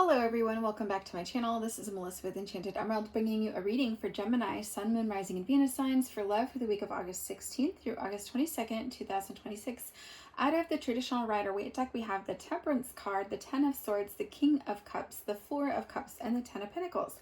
Hello everyone, welcome back to my channel. This is Melissa with Enchanted Emerald, bringing you a reading for Gemini, Sun, Moon, Rising, and Venus signs for love for the week of August 16th through August 22nd, 2026. Out of the traditional Rider-Waite deck, we have the Temperance card, the Ten of Swords, the King of Cups, the Four of Cups, and the Ten of Pentacles.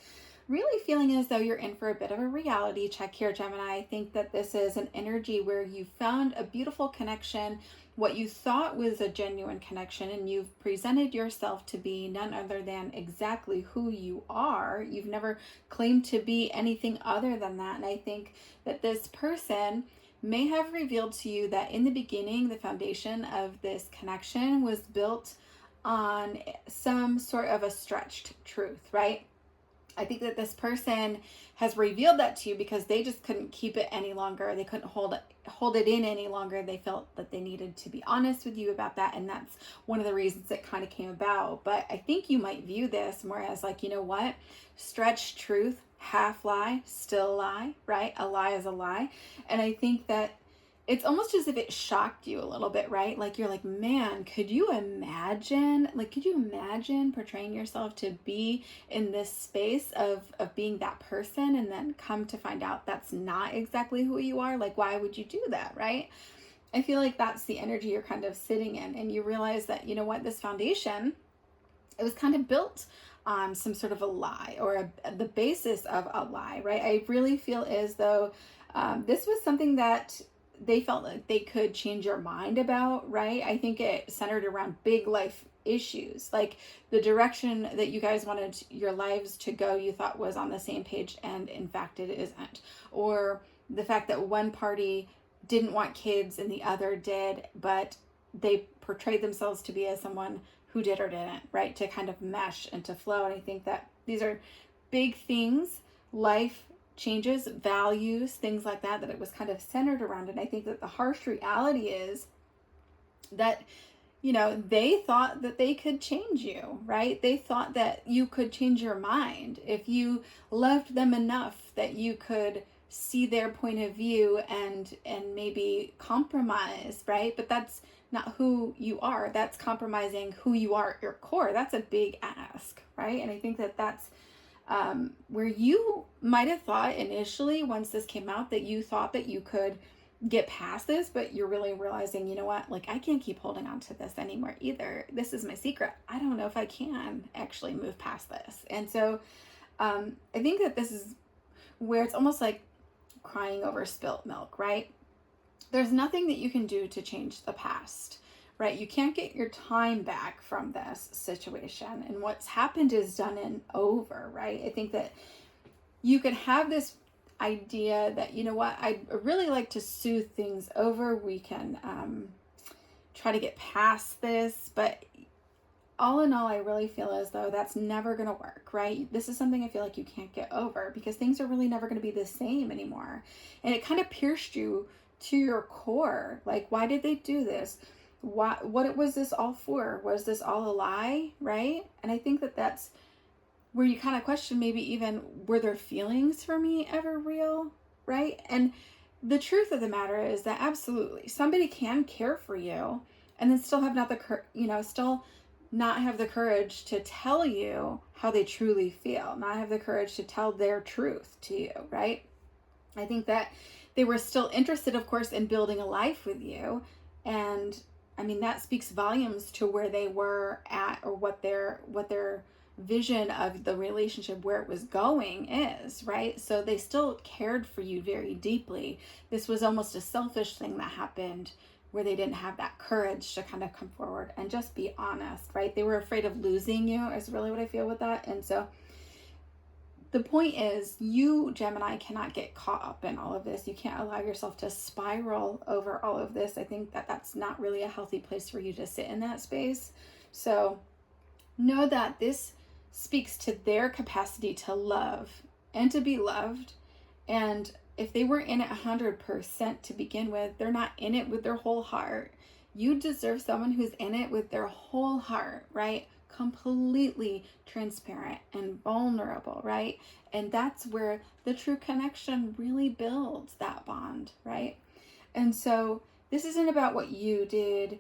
Really feeling as though you're in for a bit of a reality check here, Gemini. I think that this is an energy where you found a beautiful connection, what you thought was a genuine connection, and you've presented yourself to be none other than exactly who you are. You've never claimed to be anything other than that. And I think that this person may have revealed to you that in the beginning, the foundation of this connection was built on some sort of a stretched truth, right? I think that this person has revealed that to you because they just couldn't keep it any longer. They couldn't hold it in any longer. They felt that they needed to be honest with you about that. And that's one of the reasons it kind of came about. But I think you might view this more as like, you know what? Stretched truth, half lie, still lie, right? A lie is a lie. And I think that it's almost as if it shocked you a little bit, right? Like you're like, man, could you imagine portraying yourself to be in this space of being that person and then come to find out that's not exactly who you are? Like, why would you do that, right? I feel like that's the energy you're kind of sitting in, and you realize that, you know what, this foundation, it was kind of built on some sort of a lie or the basis of a lie, right? I really feel as though this was something that they felt like they could change your mind about, right? I think it centered around big life issues, like the direction that you guys wanted your lives to go, you thought was on the same page, and in fact it isn't. Or the fact that one party didn't want kids and the other did, but they portrayed themselves to be as someone who did or didn't, right? To kind of mesh and to flow. And I think that these are big things, life changes, values, things like that it was kind of centered around. And I think that the harsh reality is that, you know, they thought that they could change you, right? They thought that you could change your mind if you loved them enough that you could see their point of view and maybe compromise, right? But that's not who you are. That's compromising who you are at your core. That's a big ask, right? And I think that that's where you might have thought initially, once this came out, that you thought that you could get past this, but you're really realizing, you know what, like I can't keep holding on to this anymore either. This is my secret. I don't know if I can actually move past this. And so I think that this is where it's almost like crying over spilt milk, right? There's nothing that you can do to change the past, right? You can't get your time back from this situation. And what's happened is done and over, right? I think that you could have this idea that, you know what, I'd really like to soothe things over. We can try to get past this. But all in all, I really feel as though that's never going to work, right? This is something I feel like you can't get over because things are really never going to be the same anymore. And it kind of pierced you to your core. Like, why did they do this? What was this all for? Was this all a lie, right? And I think that that's where you kind of question, maybe even, were their feelings for me ever real, right? And the truth of the matter is that absolutely somebody can care for you and then still have still not have the courage to tell you how they truly feel, not have the courage to tell their truth to you, right? I think that they were still interested, of course, in building a life with you. And I mean, that speaks volumes to where they were at, or what their vision of the relationship, where it was going is, right? So they still cared for you very deeply. This was almost a selfish thing that happened where they didn't have that courage to kind of come forward and just be honest, right? They were afraid of losing you is really what I feel with that. And so the point is, you, Gemini, cannot get caught up in all of this. You can't allow yourself to spiral over all of this. I think that that's not really a healthy place for you to sit in that space. So know that this speaks to their capacity to love and to be loved. And if they were in it 100% to begin with, they're not in it with their whole heart. You deserve someone who's in it with their whole heart, right? Completely transparent and vulnerable, right? And that's where the true connection really builds that bond, right? And so this isn't about what you did.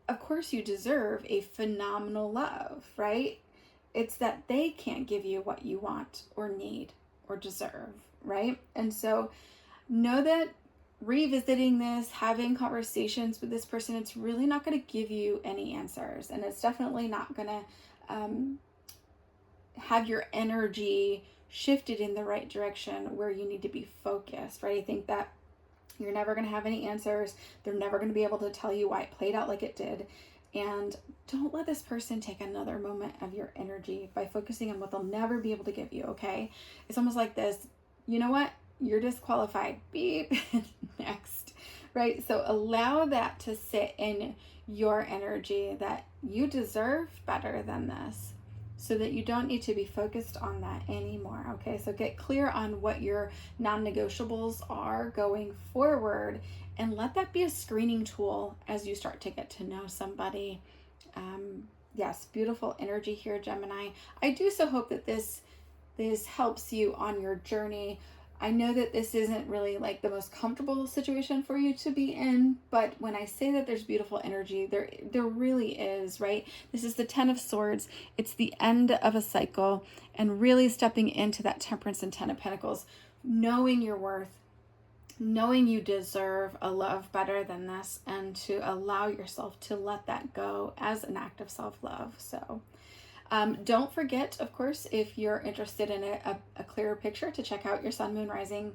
of course you deserve a phenomenal love, right? It's that they can't give you what you want or need or deserve, right? And so know that revisiting this, having conversations with this person, it's really not going to give you any answers. And it's definitely not going to have your energy shifted in the right direction where you need to be focused, right? I think that you're never going to have any answers. They're never going to be able to tell you why it played out like it did. And don't let this person take another moment of your energy by focusing on what they'll never be able to give you, okay? It's almost like this, you know what? You're disqualified. Beep. Next, right? So allow that to sit in your energy, that you deserve better than this, so that you don't need to be focused on that anymore, okay? So get clear on what your non-negotiables are going forward, and let that be a screening tool as you start to get to know somebody. Yes, beautiful energy here, Gemini. I do so hope that this helps you on your journey. I know that this isn't really like the most comfortable situation for you to be in, but when I say that there's beautiful energy, there really is, right? This is the 10 of Swords. It's the end of a cycle, and really stepping into that Temperance and 10 of Pentacles, knowing your worth, knowing you deserve a love better than this, and to allow yourself to let that go as an act of self-love. So don't forget, of course, if you're interested in a clearer picture, to check out your Sun, Moon, Rising,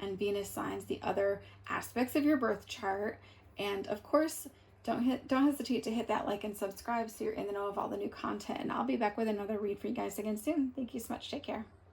and Venus signs, the other aspects of your birth chart. And of course, don't hesitate to hit that like and subscribe so you're in the know of all the new content. And I'll be back with another read for you guys again soon. Thank you so much. Take care.